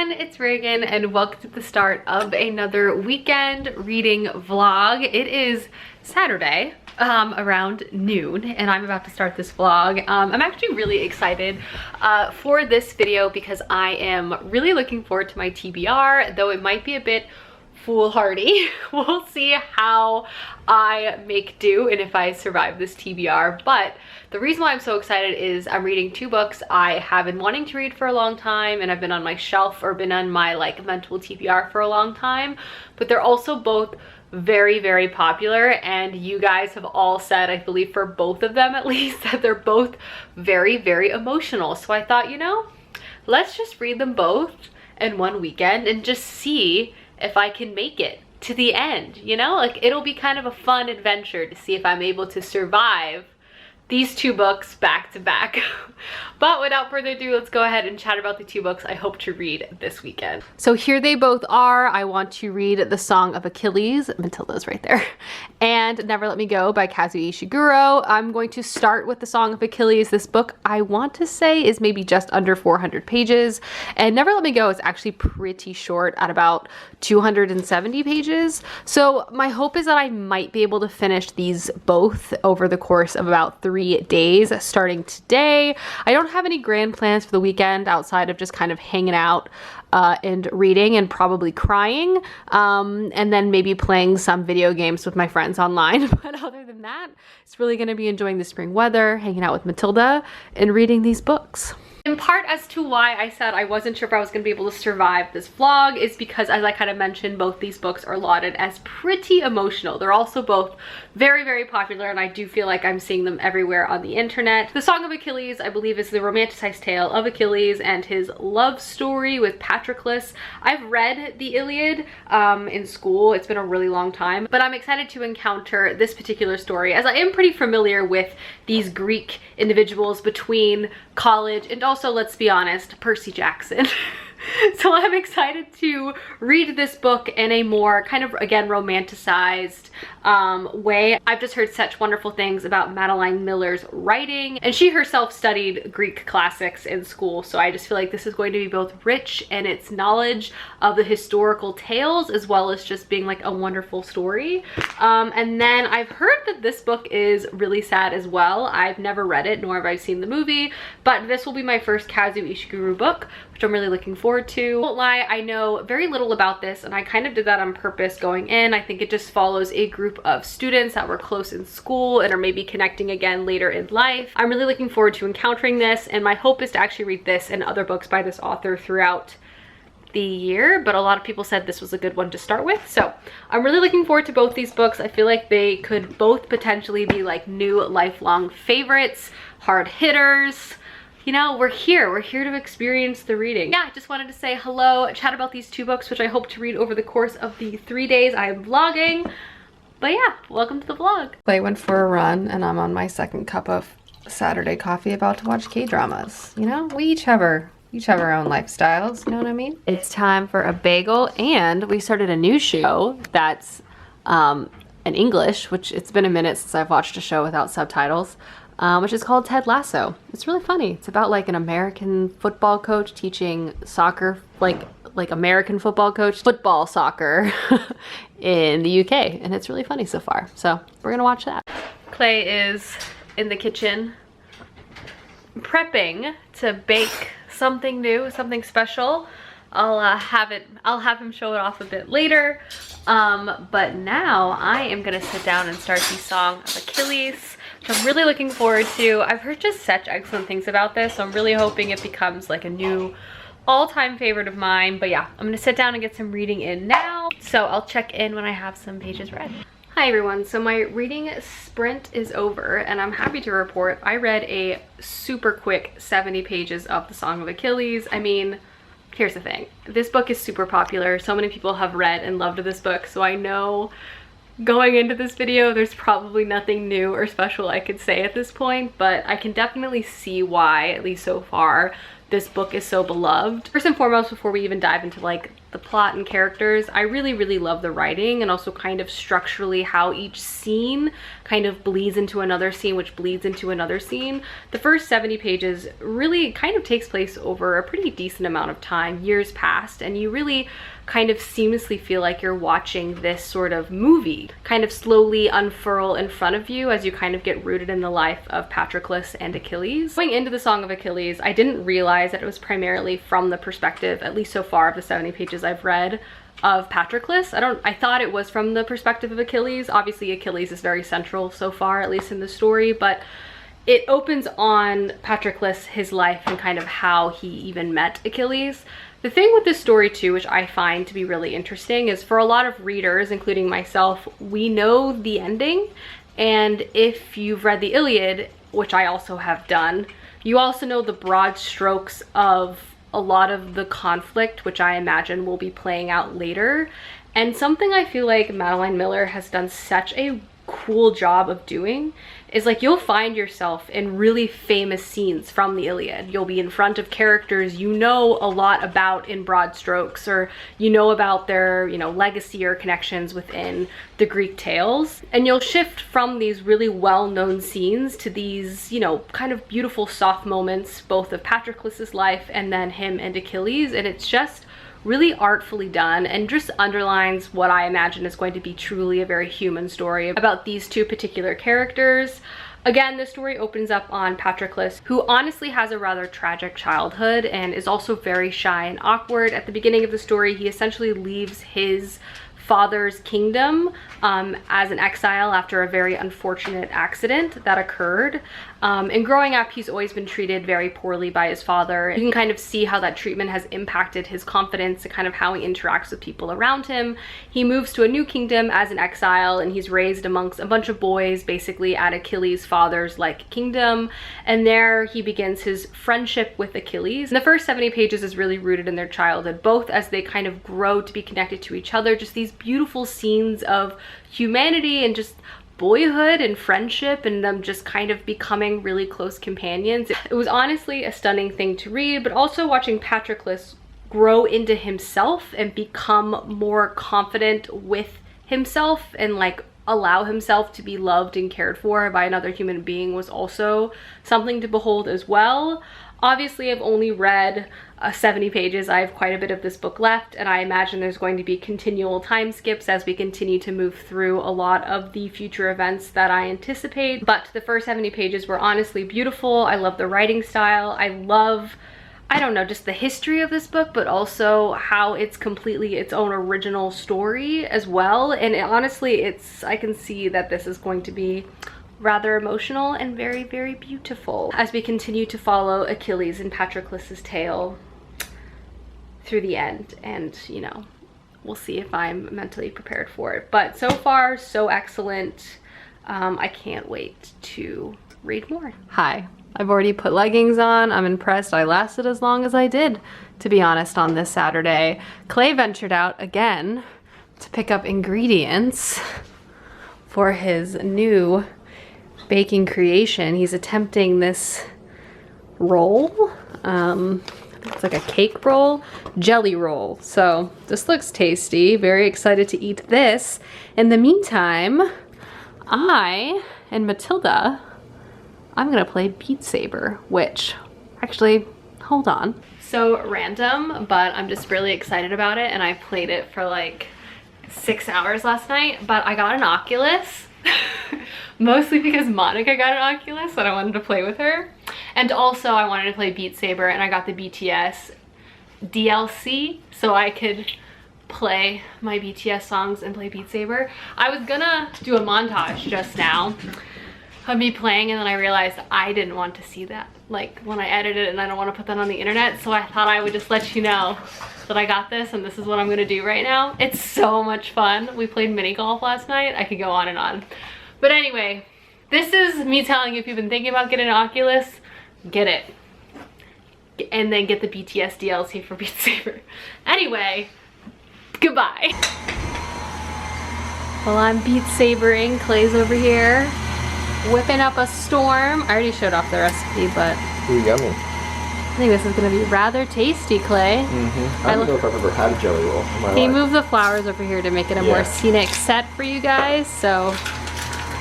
everyone, it's Reagan and welcome to the start of another weekend reading vlog. It is Saturday around noon and I'm about to start this vlog. I'm actually really excited for this video because I am really looking forward to my TBR, though it might be a bit foolhardy. We'll see how I make do and if I survive this TBR. But the reason why I'm so excited is I'm reading two books I have been wanting to read for a long time and I've been on my shelf or been on my like mental TBR for a long time, but they're also both very popular, and you guys have all said, I believe for both of them at least, that they're both very emotional. So I thought, you know, let's just read them both in one weekend and just see if I can make it to the end, you know? Like, it'll be kind of a fun adventure to see if I'm able to survive these two books back to back. But without further ado, let's go ahead and chat about the two books I hope to read this weekend. So here they both are. I want to read The Song of Achilles, Matilda's right there, and Never Let Me Go by Kazuo Ishiguro. I'm going to start with The Song of Achilles. This book, I want to say, is maybe just under 400 pages, and Never Let Me Go is actually pretty short at about 270 pages. So my hope is that I might be able to finish these both over the course of about 3 days starting today. I don't have any grand plans for the weekend outside of just kind of hanging out and reading and probably crying, and then maybe playing some video games with my friends online. But other than that, it's really going to be enjoying the spring weather, hanging out with Matilda, and reading these books. In part as to why I said I wasn't sure if I was going to be able to survive this vlog is because, as I kind of mentioned, both these books are lauded as pretty emotional. They're also both very popular, and I do feel like I'm seeing them everywhere on the internet. The Song of Achilles, I believe, is the romanticized tale of Achilles and his love story with Patroclus. I've read the Iliad in school. It's been a really long time, but I'm excited to encounter this particular story as I am pretty familiar with these Greek individuals between college and also, let's be honest, Percy Jackson. So I'm excited to read this book in a more kind of, again, romanticized way. I've just heard such wonderful things about Madeline Miller's writing, and she herself studied Greek classics in school, so I just feel like this is going to be both rich in its knowledge of the historical tales as well as just being like a wonderful story. And then I've heard that this book is really sad as well. I've never read it, nor have I seen the movie, but this will be my first Kazuo Ishiguro book, which I'm really looking forward to. Won't lie, I know very little about this, and I kind of did that on purpose going in. I think it just follows a group of students that were close in school and are maybe connecting again later in life. I'm really looking forward to encountering this, and my hope is to actually read this and other books by this author throughout the year, but a lot of people said this was a good one to start with. So I'm really looking forward to both these books. I feel like they could both potentially be like new lifelong favorites, hard hitters. You know, we're here to experience the reading. Yeah, I just wanted to say hello, chat about these two books, which I hope to read over the course of the 3 days I am vlogging. But yeah, welcome to the vlog. I went for a run and I'm on my second cup of Saturday coffee, about to watch K-dramas. You know, we each have our own lifestyles, you know what I mean? It's time for a bagel, and we started a new show that's in English, which it's been a minute since I've watched a show without subtitles. Which is called Ted Lasso. It's really funny. It's about like an American football coach teaching soccer, like American football coach, football soccer in the UK. And it's really funny so far. So we're gonna watch that. Clay is in the kitchen prepping to bake something new, something special. I'll have him show it off a bit later. But now I am gonna sit down and start the Song of Achilles, which I'm really looking forward to. I've heard just such excellent things about this, so I'm really hoping it becomes like a new all-time favorite of mine. But yeah, I'm gonna sit down and get some reading in now, so I'll check in when I have some pages read. Hi everyone, so my reading sprint is over, and I'm happy to report I read a super quick 70 pages of The Song of Achilles. I mean, here's the thing, this book is super popular. So many people have read and loved this book, so I know going into this video there's probably nothing new or special I could say at this point, but I can definitely see why, at least so far, this book is so beloved. First and foremost, before we even dive into like the plot and characters. I really love the writing, and also kind of structurally how each scene kind of bleeds into another scene, which bleeds into another scene. The first 70 pages really kind of takes place over a pretty decent amount of time, years past, and you really kind of seamlessly feel like you're watching this sort of movie kind of slowly unfurl in front of you as you kind of get rooted in the life of Patroclus and Achilles. Going into the Song of Achilles, I didn't realize that it was primarily from the perspective, at least so far of the 70 pages I've read, of Patroclus. I thought it was from the perspective of Achilles. Obviously Achilles is very central so far, at least in the story, but it opens on Patroclus, his life, and kind of how he even met Achilles. The thing with this story too, which I find to be really interesting, is for a lot of readers, including myself, we know the ending. And if you've read the Iliad, which I also have done, you also know the broad strokes of a lot of the conflict, which I imagine will be playing out later. And something I feel like Madeline Miller has done such a cool job of doing is, like, you'll find yourself in really famous scenes from the Iliad. You'll be in front of characters you know a lot about in broad strokes, or you know about their, you know, legacy or connections within the Greek tales. And you'll shift from these really well-known scenes to these, you know, kind of beautiful soft moments, both of Patroclus's life and then him and Achilles. And it's just really artfully done, and just underlines what I imagine is going to be truly a very human story about these two particular characters. Again, this story opens up on Patroclus, who honestly has a rather tragic childhood and is also very shy and awkward. At the beginning of the story, he essentially leaves his father's kingdom as an exile after a very unfortunate accident that occurred. And growing up, he's always been treated very poorly by his father. You can kind of see how that treatment has impacted his confidence and kind of how he interacts with people around him. He moves to a new kingdom as an exile, and he's raised amongst a bunch of boys, basically at Achilles' father's kingdom. And there he begins his friendship with Achilles. And the first 70 pages is really rooted in their childhood, both as they kind of grow to be connected to each other, just these beautiful scenes of humanity and just boyhood and friendship, and them just kind of becoming really close companions. It was honestly a stunning thing to read, but also watching Patroclus grow into himself and become more confident with himself and allow himself to be loved and cared for by another human being was also something to behold as well. Obviously, I've only read 70 pages. I have quite a bit of this book left, and I imagine there's going to be continual time skips as we continue to move through a lot of the future events that I anticipate. But the first 70 pages were honestly beautiful. I love the writing style. I love, I don't know, just the history of this book, but also how it's completely its own original story as well. And honestly, I can see that this is going to be rather emotional and very beautiful as we continue to follow Achilles and Patroclus's tale through the end. And, you know, we'll see if I'm mentally prepared for it. But so far, so excellent. I can't wait to read more. Hi, I've already put leggings on. I'm impressed I lasted as long as I did, to be honest, on this Saturday. Clay ventured out again to pick up ingredients for his new baking creation. He's attempting this roll. It's like a cake roll, jelly roll. So this looks tasty. Very excited to eat this. In the meantime, I and Matilda, I'm gonna play Beat Saber, which actually, hold on. So random, but I'm just really excited about it, and I played it for 6 hours last night, but I got an Oculus. Mostly because Monica got an Oculus and I wanted to play with her. And also I wanted to play Beat Saber, and I got the BTS DLC so I could play my BTS songs and play Beat Saber. I was gonna do a montage just now of me playing, and then I realized I didn't want to see that when I edited it, and I don't want to put that on the internet, so I thought I would just let you know that I got this, and this is what I'm gonna do right now. It's so much fun. We played mini golf last night. I could go on and on. But anyway, this is me telling you, if you've been thinking about getting an Oculus, get it. And then get the BTS DLC for Beat Saber. Anyway, goodbye. Well, I'm Beat Sabering. Clay's over here whipping up a storm. I already showed off the recipe, but Ooh, yummy. I think this is gonna be rather tasty, Clay. I don't know if I've ever had a jelly roll in my He life. moved the flowers over here to make it a more scenic set for you guys, so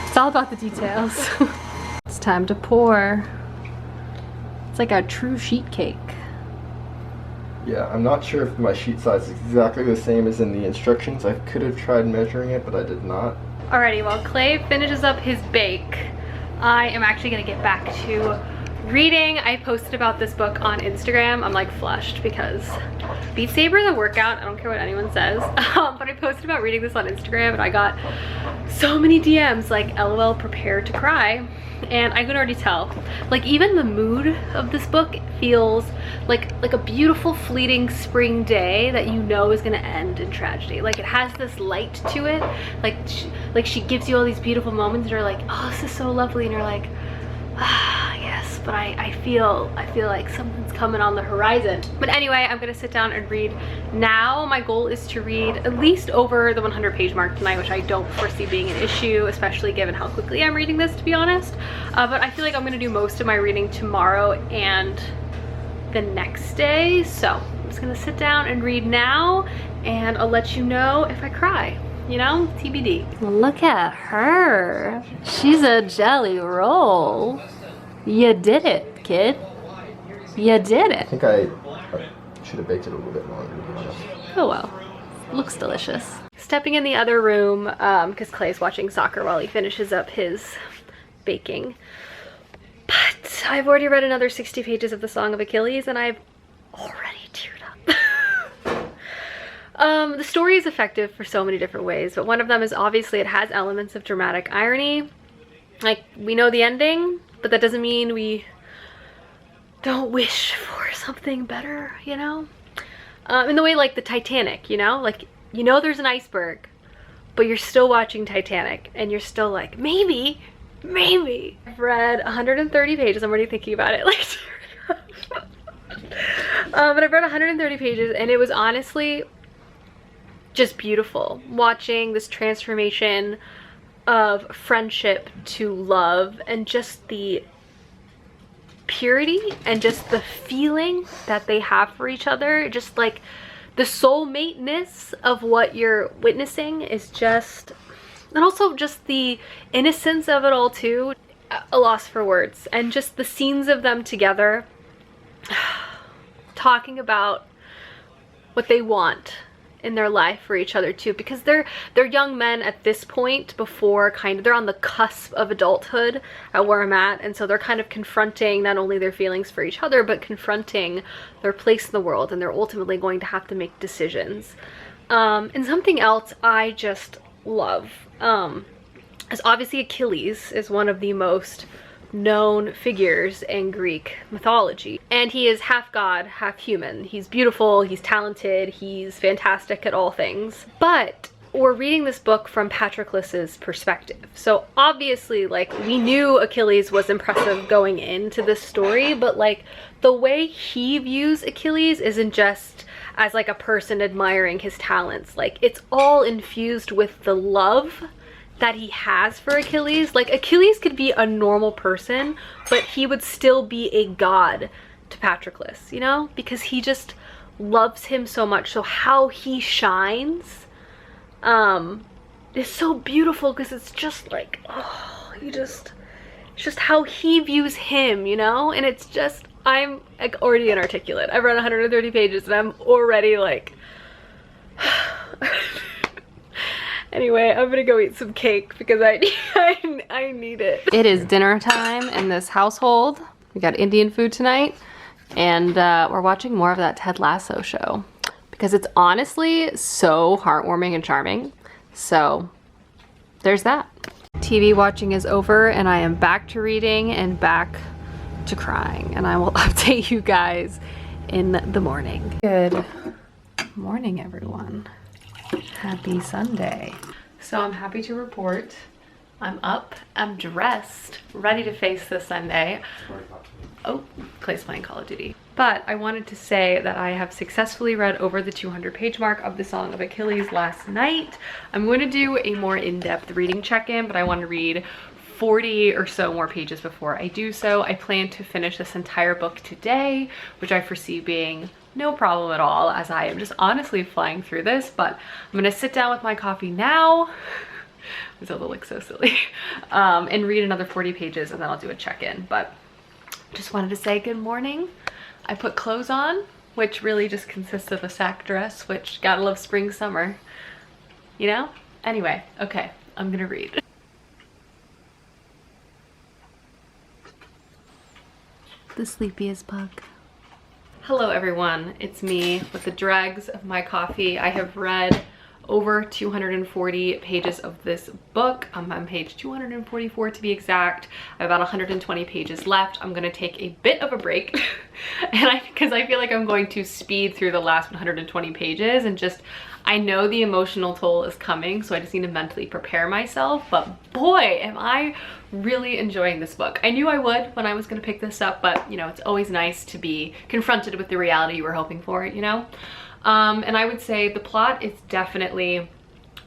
it's all about the details. It's time to pour. It's like a true sheet cake. Yeah, I'm not sure if my sheet size is exactly the same as in the instructions. I could have tried measuring it, but I did not. Alrighty, while Clay finishes up his bake, I am actually gonna get back to reading. I posted about this book on Instagram. I'm like flushed because Beat Saber is a workout. I don't care what anyone says. But I posted about reading this on Instagram and I got so many DMs like LOL prepare to cry. And I could already tell, like even the mood of this book feels like a beautiful fleeting spring day that you know is gonna end in tragedy. Like it has this light to it. Like she gives you all these beautiful moments and you're like, oh, this is so lovely. And you're like, ah, yes, but I feel like something's coming on the horizon. But anyway, I'm gonna sit down and read now. My goal is to read at least over the 100-page mark tonight, which I don't foresee being an issue, especially given how quickly I'm reading this, to be honest. But I feel like I'm gonna do most of my reading tomorrow and the next day. So I'm just gonna sit down and read now, and I'll let you know if I cry. You know, TBD. Look at her. She's a jelly roll. You did it, kid. You did it. I think I should have baked it a little bit longer, to be honest. Oh well. Looks delicious. Stepping in the other room, because Clay's watching soccer while he finishes up his baking. But I've already read another 60 pages of the Song of Achilles and I've already teared up. The story is effective for so many different ways, but one of them is obviously it has elements of dramatic irony. Like, we know the ending, but that doesn't mean we don't wish for something better, you know? In the way like the Titanic, you know? Like, you know there's an iceberg, but you're still watching Titanic, and you're still like, maybe. I've read 130 pages, I'm already thinking about it, like, but I've read 130 pages, and it was honestly just beautiful watching this transformation of friendship to love, and just the purity and just the feeling that they have for each other. Just like the soulmate-ness of what you're witnessing is just, and also just the innocence of it all too, a loss for words. And just the scenes of them together talking about what they want in their life for each other too, because they're young men at this point, before they're on the cusp of adulthood at where I'm at, and so they're kind of confronting not only their feelings for each other, but confronting their place in the world, and they're ultimately going to have to make decisions. And something else I just love is obviously Achilles is one of the most known figures in Greek mythology, and he is half god, half human. He's beautiful, he's talented, he's fantastic at all things, but we're reading this book from Patroclus's perspective. So obviously, like, we knew Achilles was impressive going into this story, but like the way he views Achilles isn't just as like a person admiring his talents. Like, it's all infused with the love that he has for Achilles. Like, Achilles could be a normal person, but he would still be a god to Patroclus, you know, because he just loves him so much. So how he shines is so beautiful, because it's just like, oh, it's just how he views him, you know. And it's just, I'm like already inarticulate. I've read 130 pages and I'm already like anyway, I'm gonna go eat some cake because I need it. It is dinner time in this household. We got Indian food tonight, and we're watching more of that Ted Lasso show because it's honestly so heartwarming and charming. So there's that. TV watching is over, and I am back to reading and back to crying, and I will update you guys in the morning. Good morning, everyone. Happy Sunday. So I'm happy to report I'm up, I'm dressed, ready to face this Sunday. Oh, Clay's playing Call of Duty. But I wanted to say that I have successfully read over the 200-page mark of the Song of Achilles last night. I'm going to do a more in-depth reading check-in, but I want to read 40 or so more pages before I do so. I plan to finish this entire book today, which I foresee being no problem at all, as I am just honestly flying through this. But I'm gonna sit down with my coffee now. Zelda looks so silly. And read another 40 pages, and then I'll do a check-in. But just wanted to say good morning. I put clothes on, which really just consists of a sack dress, which gotta love spring, summer, you know? Anyway, okay, I'm gonna read. The sleepiest bug. Hello everyone, it's me with the dregs of my coffee. I have read over 240 pages of this book. I'm on page 244 to be exact. I have about 120 pages left. I'm gonna take a bit of a break because I feel like I'm going to speed through the last 120 pages, and just, I know the emotional toll is coming, so I just need to mentally prepare myself. But boy, am I really enjoying this book. I knew I would when I was gonna pick this up, but you know, it's always nice to be confronted with the reality you were hoping for, you know? And I would say the plot is definitely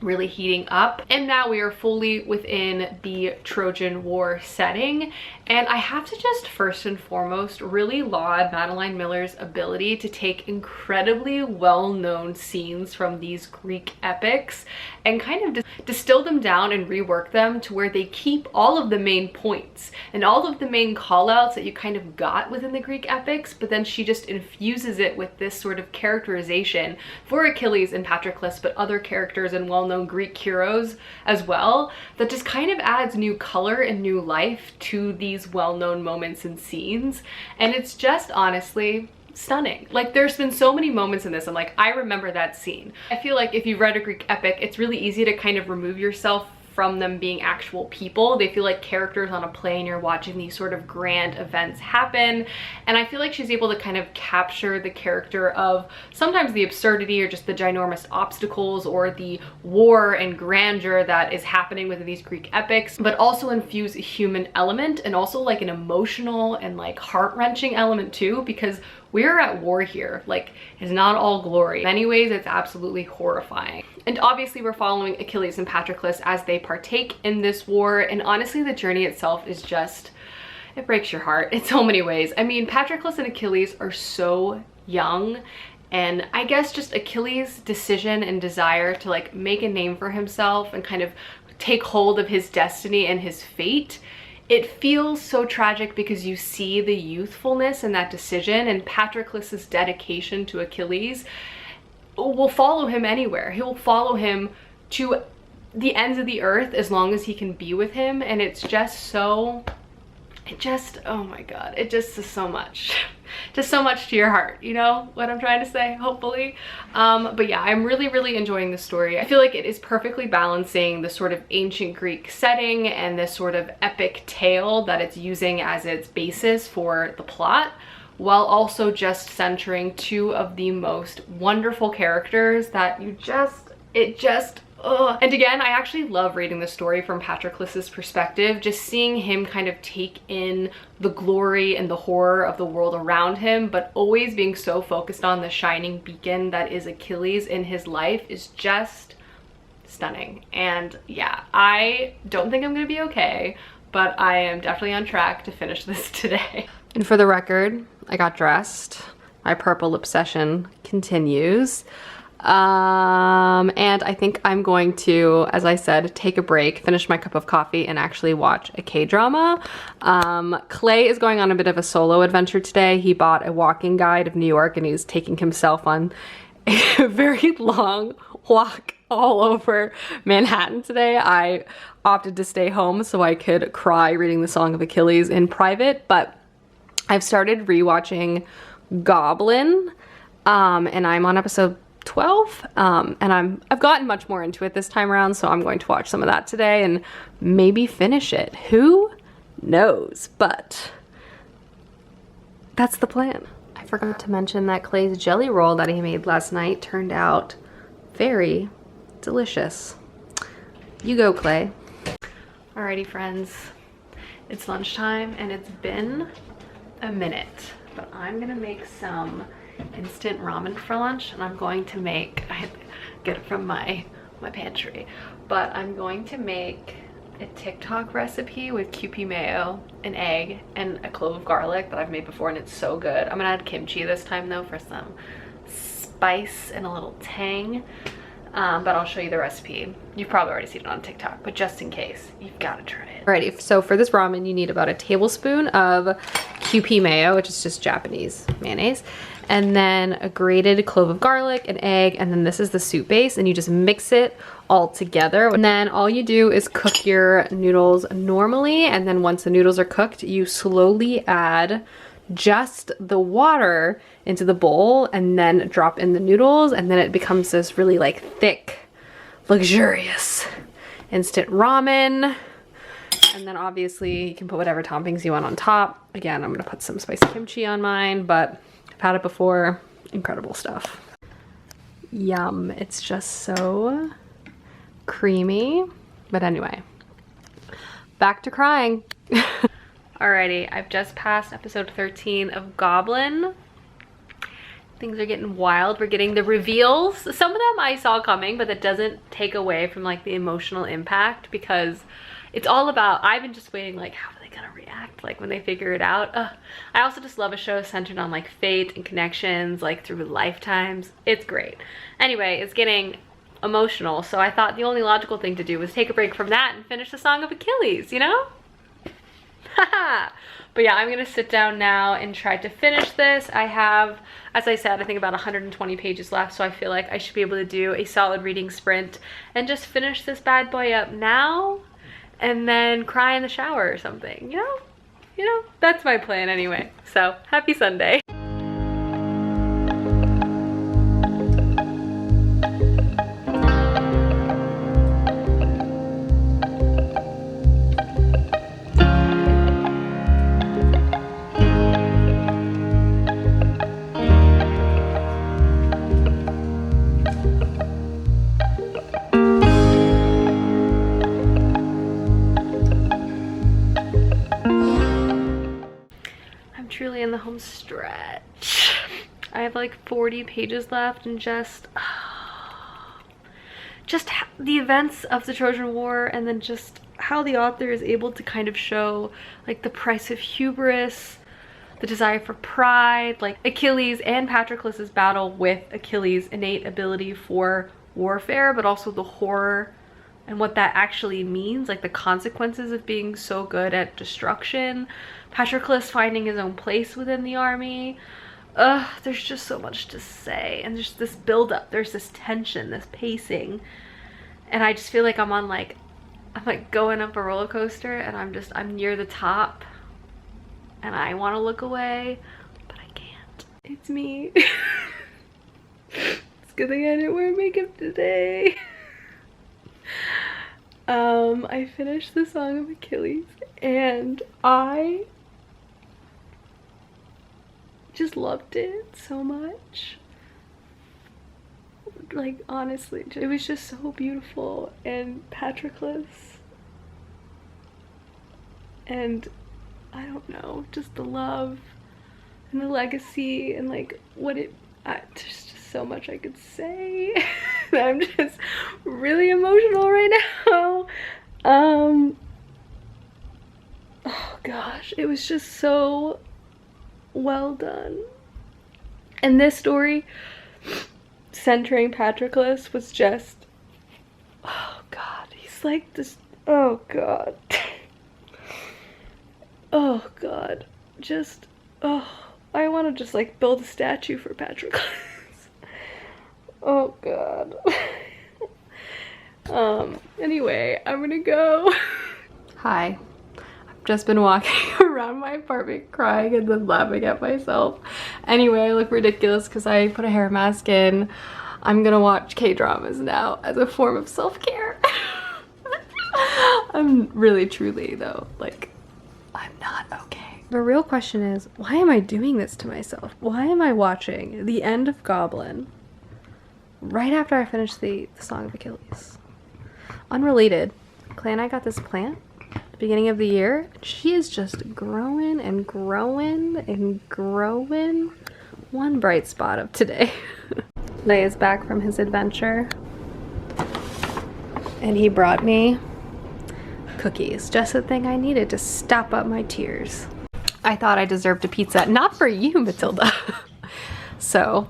really heating up, and now we are fully within the Trojan War setting. And I have to just first and foremost really laud Madeline Miller's ability to take incredibly well-known scenes from these Greek epics and kind of distill them down and rework them to where they keep all of the main points and all of the main call-outs that you kind of got within the Greek epics, but then she just infuses it with this sort of characterization for Achilles and Patroclus, but other characters and well-known Greek heroes as well, that just kind of adds new color and new life to these well-known moments and scenes. And it's just honestly stunning. Like, there's been so many moments in this I'm like, I remember that scene. I feel like if you've read a Greek epic, it's really easy to kind of remove yourself from them being actual people. They feel like characters on a play, and you're watching these sort of grand events happen. And I feel like she's able to kind of capture the character of sometimes the absurdity or just the ginormous obstacles or the war and grandeur that is happening within these Greek epics, but also infuse a human element and also like an emotional and like heart-wrenching element too, because we're at war here. Like, it's not all glory. In many ways, it's absolutely horrifying. And obviously we're following Achilles and Patroclus as they partake in this war. And honestly, the journey itself is just, it breaks your heart in so many ways. I mean, Patroclus and Achilles are so young, and I guess just Achilles' decision and desire to like make a name for himself and kind of take hold of his destiny and his fate, it feels so tragic because you see the youthfulness in that decision, and Patroclus's dedication to Achilles will follow him anywhere. He will follow him to the ends of the earth as long as he can be with him. And it's just so, oh my God, it just is so much. Just so much to your heart, you know what I'm trying to say, hopefully. But yeah, I'm really enjoying the story. I feel like it is perfectly balancing the sort of ancient Greek setting and this sort of epic tale that it's using as its basis for the plot, while also just centering two of the most wonderful characters that and again, I actually love reading the story from Patroclus's perspective, just seeing him kind of take in the glory and the horror of the world around him, but always being so focused on the shining beacon that is Achilles in his life is just stunning. And yeah, I don't think I'm gonna be okay, but I am definitely on track to finish this today. And for the record, I got dressed. My purple obsession continues. And I think I'm going to, as I said, take a break, finish my cup of coffee, and actually watch a K-drama. Clay is going on a bit of a solo adventure today. He bought a walking guide of New York, and he's taking himself on a very long walk all over Manhattan today. I opted to stay home so I could cry reading the Song of Achilles in private, but I've started rewatching Goblin, and I'm on episode 12, and I've gotten much more into it this time around, so I'm going to watch some of that today and maybe finish it. Who knows? But that's the plan. I forgot to mention that Clay's jelly roll that he made last night turned out very delicious. You go, Clay. Alrighty, friends, it's lunchtime and it's been a minute, but I'm gonna make some instant ramen for lunch, and I'm going to make, I get it from my pantry, but I'm going to make a TikTok recipe with Kewpie mayo, an egg, and a clove of garlic that I've made before, and it's so good. I'm gonna add kimchi this time though for some spice and a little tang. But I'll show you the recipe. You've probably already seen it on TikTok, but just in case, you've got to try it. Alrighty, so for this ramen, you need about a tablespoon of Kewpie mayo, which is just Japanese mayonnaise, and then a grated clove of garlic, an egg, and then this is the soup base, and you just mix it all together. And then all you do is cook your noodles normally, and then once the noodles are cooked, you slowly add just the water into the bowl and then drop in the noodles, and then it becomes this really like thick, luxurious instant ramen. And then obviously you can put whatever toppings you want on top. Again, I'm gonna put some spicy kimchi on mine, but I've had it before. Incredible stuff. Yum. It's just so creamy. But anyway, back to crying. Alrighty, I've just passed episode 13 of Goblin. Things are getting wild. We're getting the reveals. Some of them I saw coming, but that doesn't take away from like the emotional impact, because it's all about, I've been just waiting like, how are they gonna react like when they figure it out? I also just love a show centered on like fate and connections like through lifetimes. It's great. Anyway, it's getting emotional, so I thought the only logical thing to do was take a break from that and finish the Song of Achilles, you know? But yeah, I'm gonna sit down now and try to finish this. I have, as I said, I think about 120 pages left, so I feel like I should be able to do a solid reading sprint and just finish this bad boy up now and then cry in the shower or something, you know? You know, that's my plan anyway. So happy Sunday. Truly in the home stretch. I have like 40 pages left, and just the events of the Trojan War, and then just how the author is able to kind of show like the price of hubris, the desire for pride, like Achilles and Patroclus's battle with Achilles' innate ability for warfare, but also the horror and what that actually means, like the consequences of being so good at destruction. Patroclus finding his own place within the army. There's just so much to say, and there's this buildup, there's this tension, this pacing, and I just feel like I'm like going up a roller coaster, and I'm near the top, and I want to look away, but I can't. It's me. It's good thing I didn't wear makeup today. I finished the Song of Achilles, and I just loved it so much. Like, honestly, it was just so beautiful, and Patroclus, and I don't know, just the love and the legacy, and like what it, there's just so much I could say. I'm just really emotional right now. Oh gosh, it was just so well done. And this story centering Patroclus was just, oh god, he's like this, oh god. Oh god, just, oh, I want to just like build a statue for Patroclus. Oh god. Anyway, I'm gonna go. Hi. I've just been walking around my apartment crying and then laughing at myself. Anyway, I look ridiculous because I put a hair mask in. I'm gonna watch K-dramas now as a form of self-care. I'm really truly though, like, I'm not okay. The real question is, why am I doing this to myself? Why am I watching the end of Goblin right after I finished the Song of Achilles? Unrelated, Clay and I got this plant at the beginning of the year. She is just growing and growing and growing. One bright spot of today. Clay is back from his adventure, and he brought me cookies. Just the thing I needed to stop up my tears. I thought I deserved a pizza. Not for you, Matilda. So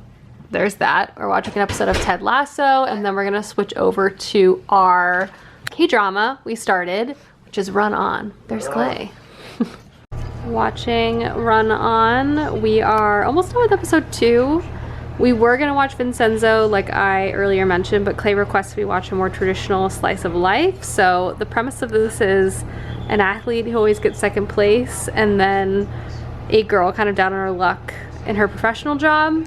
there's that. We're watching an episode of Ted Lasso, and then we're gonna switch over to our K-drama we started, which is Run On. There's Clay. Watching Run On. We are almost done with episode 2. We were gonna watch Vincenzo, like I earlier mentioned, but Clay requested we watch a more traditional slice of life. So the premise of this is an athlete who always gets second place, and then a girl kind of down on her luck in her professional job.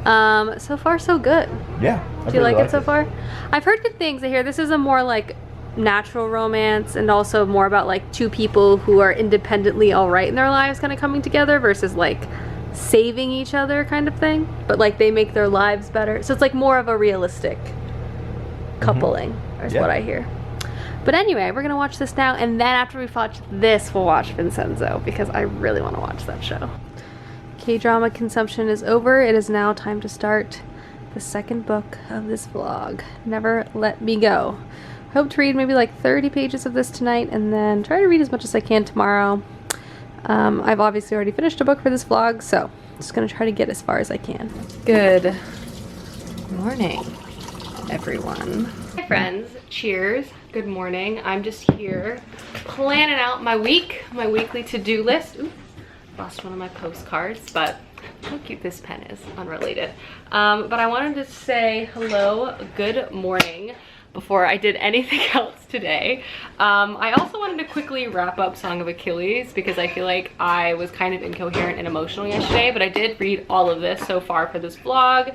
So far so good. Yeah. Do you like it so far? I've heard good things. I hear this is a more like natural romance, and also more about like two people who are independently all right in their lives kind of coming together versus like saving each other kind of thing, but like they make their lives better. So it's like more of a realistic coupling is what I hear. But anyway, we're gonna watch this now, and then after we watch this, we'll watch Vincenzo because I really want to watch that show. K-drama consumption is over. It is now time to start the second book of this vlog, Never Let Me Go. I hope to read maybe like 30 pages of this tonight, and then try to read as much as I can tomorrow. I've obviously already finished a book for this vlog, so I'm just gonna try to get as far as I can. Good morning, everyone. Hi friends, cheers, good morning. I'm just here planning out my week, my weekly to-do list. Ooh, lost one of my postcards, but how cute this pen is, unrelated. But I wanted to say hello, good morning, before I did anything else today. I also wanted to quickly wrap up Song of Achilles because I feel like I was kind of incoherent and emotional yesterday, but I did read all of this so far for this vlog,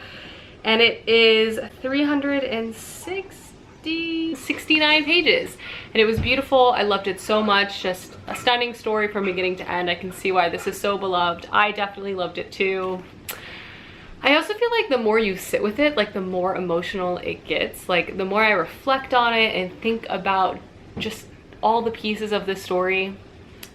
and it is 369 pages, and it was beautiful. I loved it so much. Just a stunning story from beginning to end. I can see why this is so beloved. I definitely loved it too. I also feel like the more you sit with it, like the more emotional it gets. Like the more I reflect on it and think about just all the pieces of this story,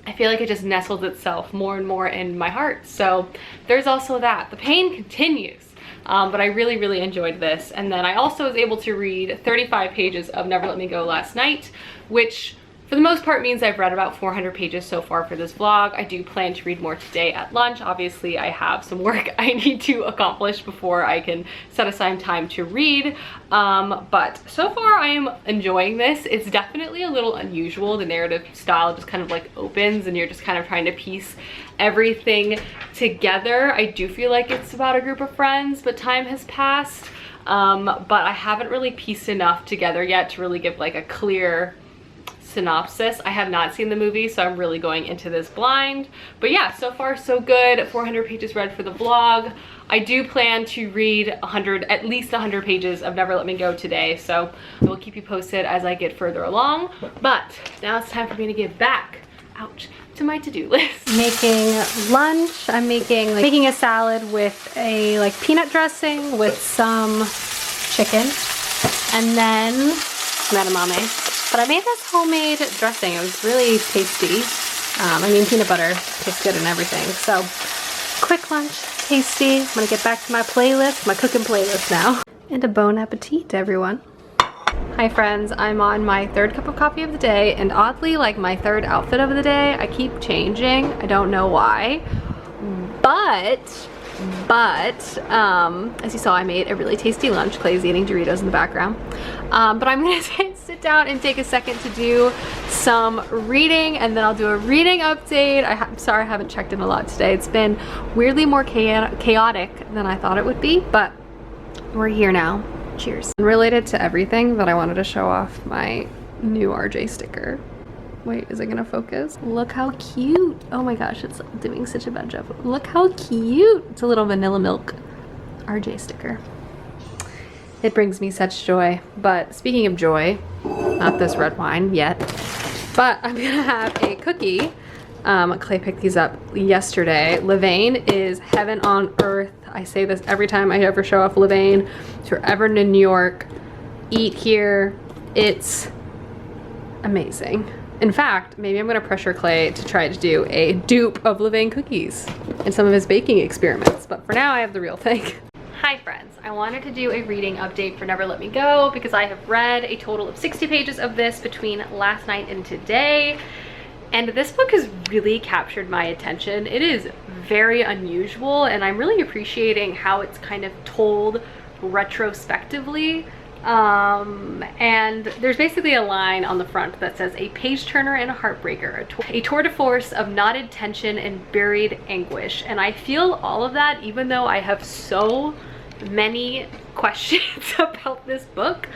I feel like it just nestles itself more and more in my heart. So there's also that. The pain continues. But I really, really enjoyed this. And then I also was able to read 35 pages of Never Let Me Go last night, which for the most part means I've read about 400 pages so far for this vlog. I do plan to read more today at lunch. Obviously, I have some work I need to accomplish before I can set aside time to read. But so far I am enjoying this. It's definitely a little unusual. The narrative style just kind of like opens and you're just kind of trying to piece everything together. I do feel like it's about a group of friends, but time has passed. But I haven't really pieced enough together yet to really give like a clear synopsis. I have not seen the movie, so I'm really going into this blind. But yeah, so far so good. 400 pages read for the vlog. I do plan to read at least 100 pages of Never Let Me Go today, so I will keep you posted as I get further along. But now it's time for me to get back out to my to-do list. Making lunch. I'm making a salad with a like peanut dressing with some chicken, and then some edamame. But I made this homemade dressing. It was really tasty. I mean, peanut butter tastes good and everything. So, quick lunch, tasty. I'm gonna get back to my playlist, my cooking playlist now. And a bon appetit, everyone. Hi friends, I'm on my third cup of coffee of the day, and oddly, like my third outfit of the day, I keep changing. I don't know why, but as you saw, I made a really tasty lunch. Clay's eating Doritos in the background. But I'm gonna sit down and take a second to do some reading, and then I'll do a reading update. I'm sorry I haven't checked in a lot today. It's been weirdly more chaotic than I thought it would be, but we're here now. Cheers. Related to everything, that I wanted to show off my new RJ sticker. Wait, is it gonna focus? Look how cute. Oh my gosh, it's doing such a bad job. Look how cute. It's a little vanilla milk RJ sticker. It brings me such joy. But speaking of joy, not this red wine yet, but I'm gonna have a cookie. Clay picked these up yesterday. Levain is heaven on earth. I say this every time I ever show off Levain. If you're ever in New York, eat here. It's amazing. In fact, maybe I'm gonna pressure Clay to try to do a dupe of Levain cookies in some of his baking experiments. But for now, I have the real thing. Hi friends, I wanted to do a reading update for Never Let Me Go because I have read a total of 60 pages of this between last night and today. And this book has really captured my attention. It is very unusual and I'm really appreciating how it's kind of told retrospectively. And there's basically a line on the front that says, a page turner and a heartbreaker, a tour de force of knotted tension and buried anguish. And I feel all of that, even though I have so many questions about this book.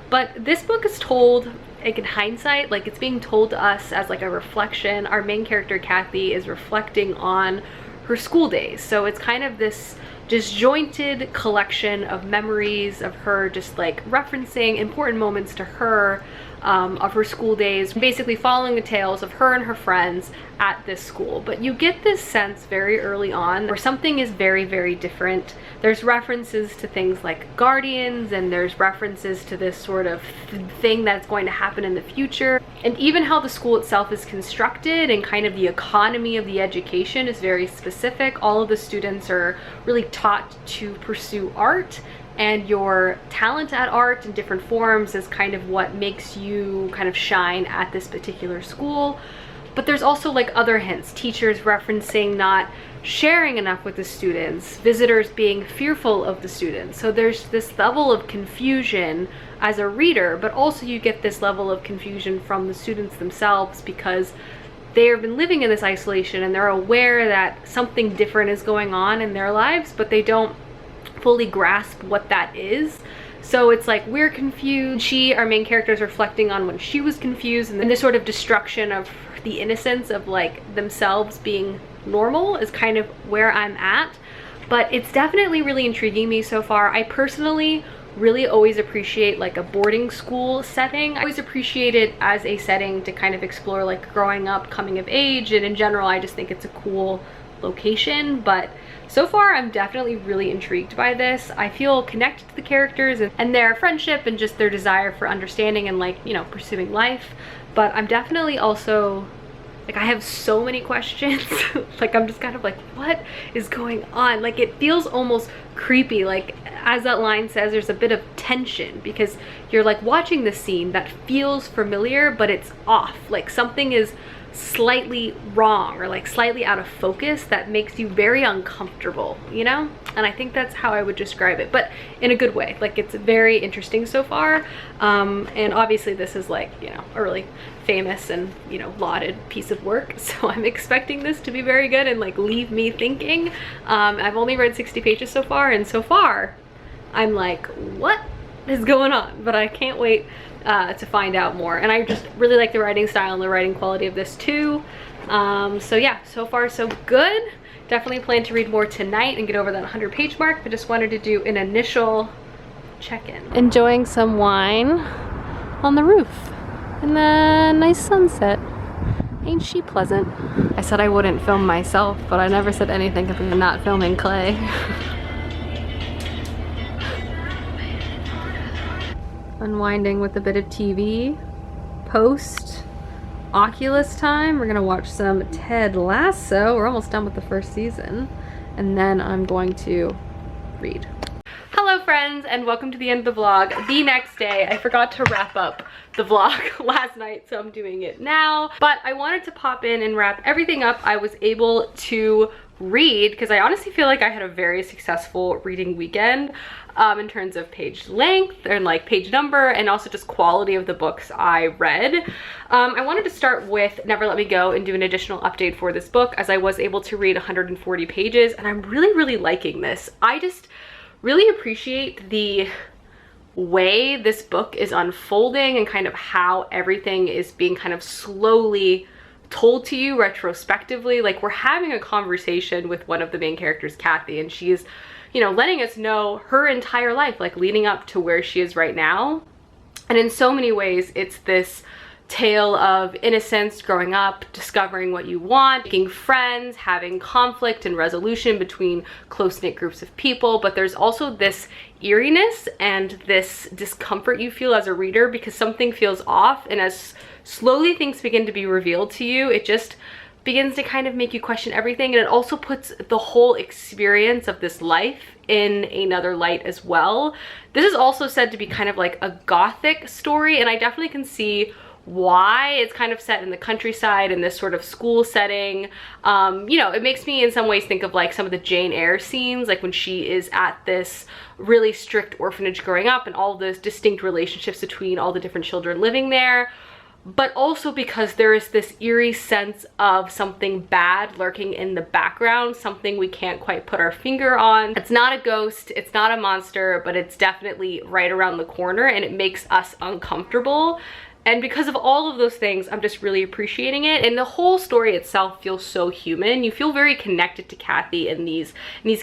But this book is told, like, in hindsight, like it's being told to us as like a reflection. Our main character Kathy is reflecting on her school days, so it's kind of this disjointed collection of memories of her just like referencing important moments to her of her school days, basically following the tales of her and her friends at this school. But you get this sense very early on where something is very, very different. There's references to things like guardians, and there's references to this sort of thing that's going to happen in the future. And even how the school itself is constructed and kind of the economy of the education is very specific. All of the students are really taught to pursue art, and your talent at art in different forms is kind of what makes you kind of shine at this particular school. But there's also like other hints, teachers referencing not sharing enough with the students, visitors being fearful of the students. So there's this level of confusion as a reader, but also you get this level of confusion from the students themselves because they have been living in this isolation and they're aware that something different is going on in their lives, but they don't fully grasp what that is. So it's like we're confused. Our main character is reflecting on when she was confused, and then this sort of destruction of the innocence of like themselves being normal is kind of where I'm at. But it's definitely really intriguing me so far. I personally really always appreciate like a boarding school setting. I always appreciate it as a setting to kind of explore like growing up, coming of age, and in general I just think it's a cool location. But so far I'm definitely really intrigued by this. I feel connected to the characters and their friendship and just their desire for understanding and like, you know, pursuing life. But I'm definitely also like, I have so many questions. Like I'm just kind of like, what is going on? Like it feels almost creepy. Like as that line says, there's a bit of tension because you're like watching this scene that feels familiar, but it's off. Like something is slightly wrong or like slightly out of focus that makes you very uncomfortable, you know? And I think that's how I would describe it, but in a good way. Like it's very interesting so far. And obviously this is like, you know, a really famous and, you know, lauded piece of work. So I'm expecting this to be very good and like leave me thinking. I've only read 60 pages so far, and so far I'm like, what is going on? But I can't wait to find out more. And I just really like the writing style and the writing quality of this too. So yeah, so far so good. Definitely plan to read more tonight and get over that 100-page mark, but just wanted to do an initial check-in. Enjoying some wine on the roof and the nice sunset. Ain't she pleasant? I said I wouldn't film myself, but I never said anything other than not filming Clay. Unwinding with a bit of TV. Post Oculus time. We're gonna watch some Ted Lasso. We're almost done with the first season. And then I'm going to read. Hello friends, and welcome to the end of the vlog. The next day, I forgot to wrap up the vlog last night, so I'm doing it now. But I wanted to pop in and wrap everything up I was able to read, because I honestly feel like I had a very successful reading weekend in terms of page length and like page number, and also just quality of the books I read. I wanted to start with Never Let Me Go and do an additional update for this book, as I was able to read 140 pages, and I'm really liking this. I just really appreciate the way this book is unfolding and kind of how everything is being kind of slowly told to you retrospectively. Like we're having a conversation with one of the main characters, Kathy, and she's, you know, letting us know her entire life, like leading up to where she is right now. And in so many ways, it's this tale of innocence, growing up, discovering what you want, making friends, having conflict and resolution between close-knit groups of people. But there's also this eeriness and this discomfort you feel as a reader because something feels off, and as slowly things begin to be revealed to you, it just begins to kind of make you question everything, and it also puts the whole experience of this life in another light as well. This is also said to be kind of like a gothic story, and I definitely can see why. It's kind of set in the countryside in this sort of school setting. You know, it makes me in some ways think of like some of the Jane Eyre scenes, like when she is at this really strict orphanage growing up and all those distinct relationships between all the different children living there. But also because there is this eerie sense of something bad lurking in the background, something we can't quite put our finger on. It's not a ghost, it's not a monster, but it's definitely right around the corner, and it makes us uncomfortable. And because of all of those things, I'm just really appreciating it. And the whole story itself feels so human. You feel very connected to Kathy and these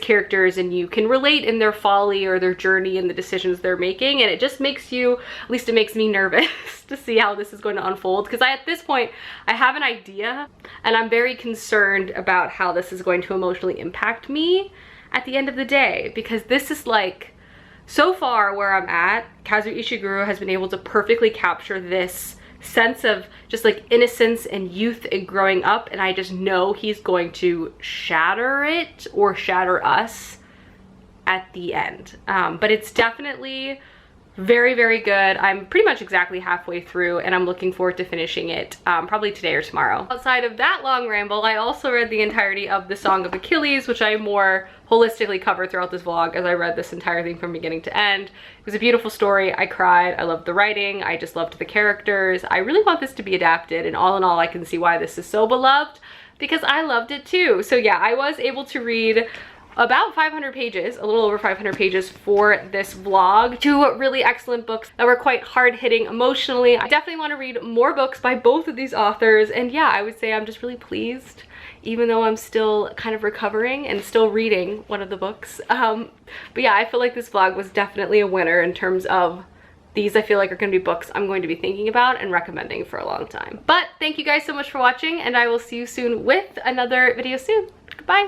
characters, and you can relate in their folly or their journey and the decisions they're making. And it just makes you, at least it makes me nervous to see how this is going to unfold. Because at this point, I have an idea, and I'm very concerned about how this is going to emotionally impact me at the end of the day. Because this is like, so far where I'm at, Kazuo Ishiguro has been able to perfectly capture this sense of just like innocence and youth and growing up, and I just know he's going to shatter it or shatter us at the end. But it's definitely very, very good. I'm pretty much exactly halfway through, and I'm looking forward to finishing it probably today or tomorrow. Outside of that long ramble, I also read the entirety of The Song of Achilles, which I more holistically covered throughout this vlog as I read this entire thing from beginning to end. It was a beautiful story. I cried. I loved the writing. I just loved the characters. I really want this to be adapted, and all in all, I can see why this is so beloved, because I loved it too. So yeah, I was able to read about 500 pages, a little over 500 pages for this vlog. Two really excellent books that were quite hard-hitting emotionally. I definitely want to read more books by both of these authors, and yeah, I would say I'm just really pleased, even though I'm still kind of recovering and still reading one of the books. But yeah, I feel like this vlog was definitely a winner in terms of these. I feel like are going to be books I'm going to be thinking about and recommending for a long time. But thank you guys so much for watching, and I will see you soon with another video soon. Goodbye.